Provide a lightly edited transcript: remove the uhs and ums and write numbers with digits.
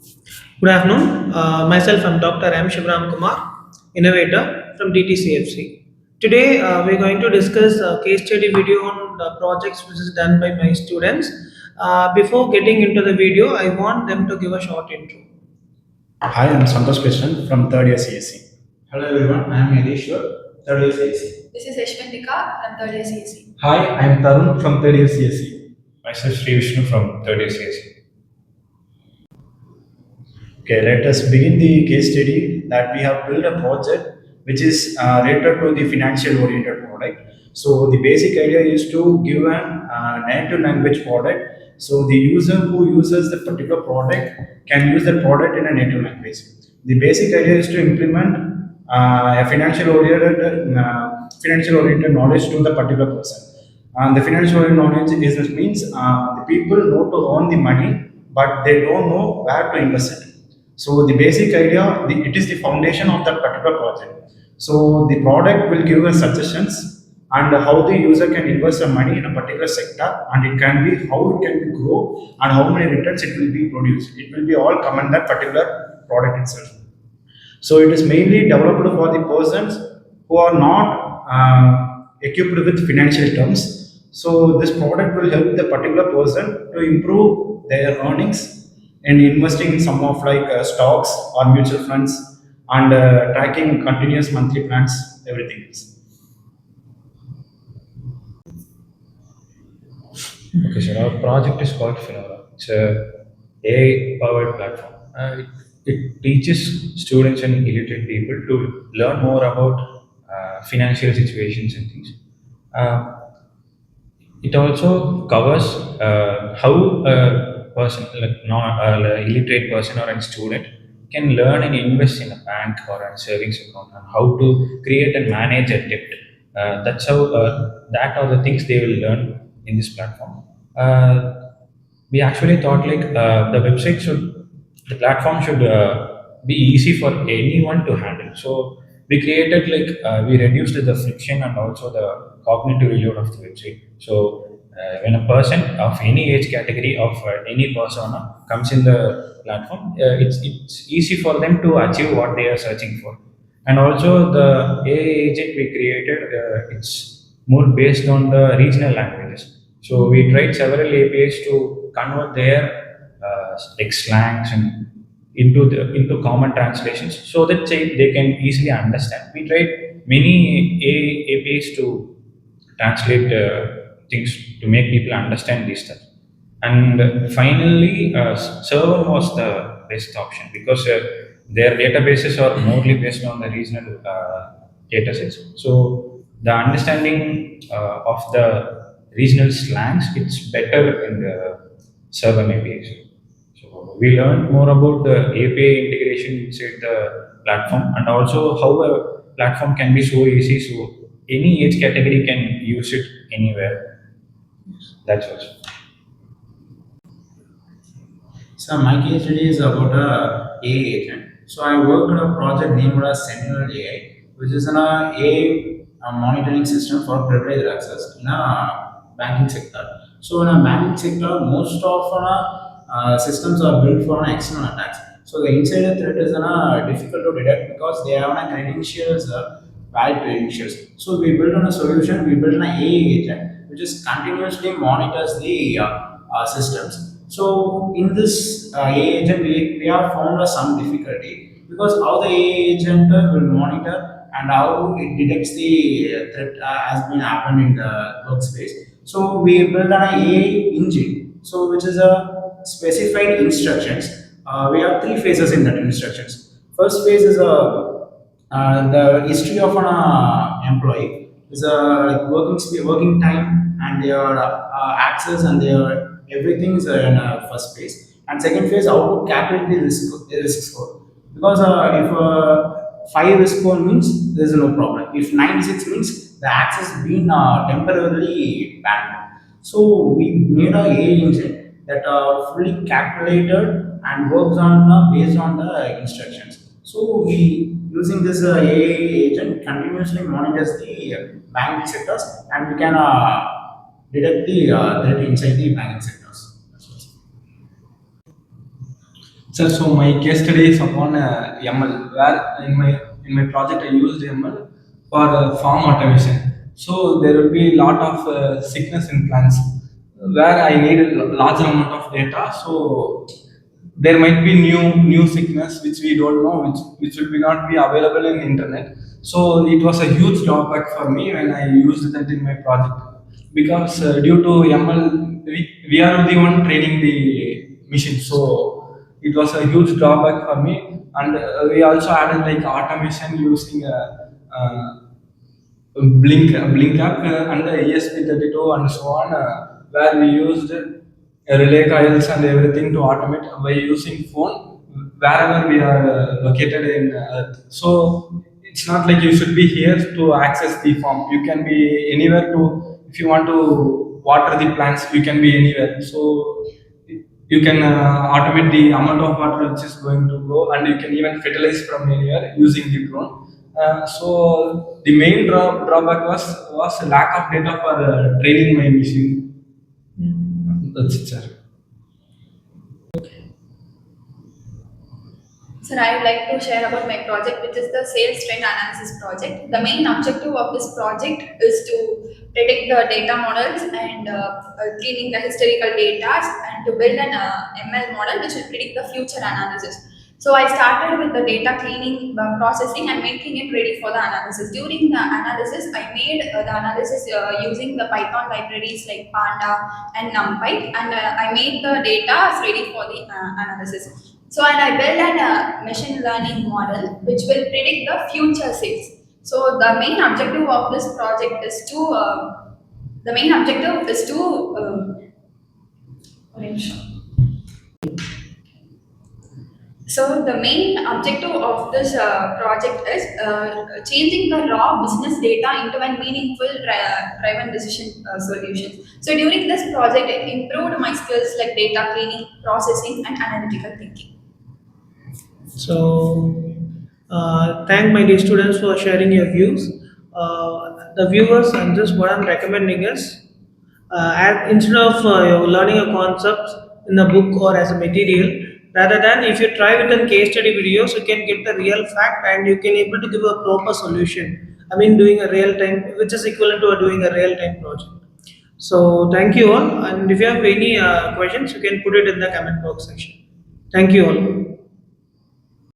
Good afternoon. Myself, I'm Dr.M Kumar, innovator from DTCFC. Today, we're going to discuss a case study video on the projects which is done by my students. Before getting into the video, I want them to give a short intro. Hi, I'm Santosh Krishnan from third year CSC. Hello everyone, I am Yadishwar, third year CSC. This is Ashwintika from third year CSE. Hi, I am Tarun from third year CSE. Myself, Sri Vishnu from third year CSE. Okay, let us begin the case study that we have built a project which is related to the financial oriented product. So the basic idea is to give an native language product. So the user who uses the particular product can use the product in a native language. The basic idea is to implement a financial oriented knowledge to the particular person. And the financial oriented knowledge is means the people know to earn the money, but they don't know where to invest it. So the basic idea, it is the foundation of that particular project. So the product will give us suggestions and how the user can invest the money in a particular sector, and it can be how it can be grow and how many returns it will be produced. It will be all come in that particular product itself. So it is mainly developed for the persons who are not equipped with financial terms. So this product will help the particular person to improve their earnings and investing in some of like stocks or mutual funds and tracking continuous monthly plans, everything else. Okay, so our project is called Finora. It's a AI-powered platform. It teaches students and illiterate people to learn more about financial situations and things. Uh, it also covers how a person, like not illiterate person or a student, can learn and invest in a bank or a savings account, and how to create and manage a debt. That's how that are the things they will learn in this platform. Uh, we actually thought like the platform should be easy for anyone to handle. So we created like we reduced the friction and also the cognitive load of the website. So when a person of any age category of any persona comes in the platform, it's easy for them to achieve what they are searching for. And also the AI agent we created, it's more based on the regional languages. So we tried several APIs to convert their like slangs and into common translations so that they can easily understand. We tried many APIs to translate things to make people understand these stuff. And finally, server was the best option because their databases are mostly based on the regional data sets. So the understanding of the regional slangs, it's better in the server APIs. So we learned more about the API integration inside the platform, and also how a platform can be so easy. So any age category can use it anywhere. That's also. So my case study is about a AI agent. So I worked on a project named as Sentinel AI, which is an AI monitoring system for privileged access in a banking sector. So in a banking sector, most of systems are built for an external attacks. So the insider threat is difficult to detect because they have credentials, valid credentials. So we built on a solution. We built an AI agent which is continuously monitors the systems. So in this AI agent, we have found some difficulty because how the AI agent will monitor and how it detects the threat has been happened in the workspace. So we built an AI engine, so which is a specified instructions. We have three phases in that instructions. First phase is the history of an employee is like working time and their access and their everything is in first phase. And second phase, how to calculate the risk score. Because if 5 risk score means there is no problem. If 96 means the access been temporarily banned. So we made a AI engine that fully calculated and works on based on the instructions. So we using this AI agent continuously monitors the banking sectors, and we can detect the threat inside the banking sectors. That's what. Sir, so my case study is upon ML, where in my project I used ML for farm automation. So there will be a lot of sickness in plants where I need a larger amount of data. So there might be new sickness which we don't know, which will be not be available in internet. So it was a huge drawback for me when I used that in my project, because due to ML, we are the one training the machine. So it was a huge drawback for me, and we also added like automation using blink app and the ESP32 and so on, where we used relay coils and everything to automate by using phone wherever we are located in Earth. So it's not like you should be here to access the farm. You can be anywhere to, if you want to water the plants, you can be anywhere. So you can automate the amount of water which is going to go, and you can even fertilize from anywhere using the drone. So the main drawback was lack of data for training my machine. That's it, sir. Sir, I would like to share about my project, which is the sales trend analysis project. The main objective of this project is to predict the data models and cleaning the historical data and to build an ML model which will predict the future analysis. So I started with the data cleaning, processing, and making it ready for the analysis. During the analysis, I made the analysis using the Python libraries like Panda and NumPy, and I made the data ready for the analysis. So, and I built an machine learning model which will predict the future sales. So, the main objective of this project is to orange. So the main objective of this project is changing the raw business data into a meaningful driven decision solutions. So during this project, it improved my skills like data cleaning, processing, and analytical thinking. So, thank my dear students for sharing your views. The viewers, and just what I'm recommending is, instead of you're learning a concept in a book or as a material, rather than if you try with a case study videos, you can get the real fact and you can able to give a proper solution. I mean, doing a real time, which is equivalent to doing a real time project. So, thank you all. And if you have any questions, you can put it in the comment box section. Thank you all.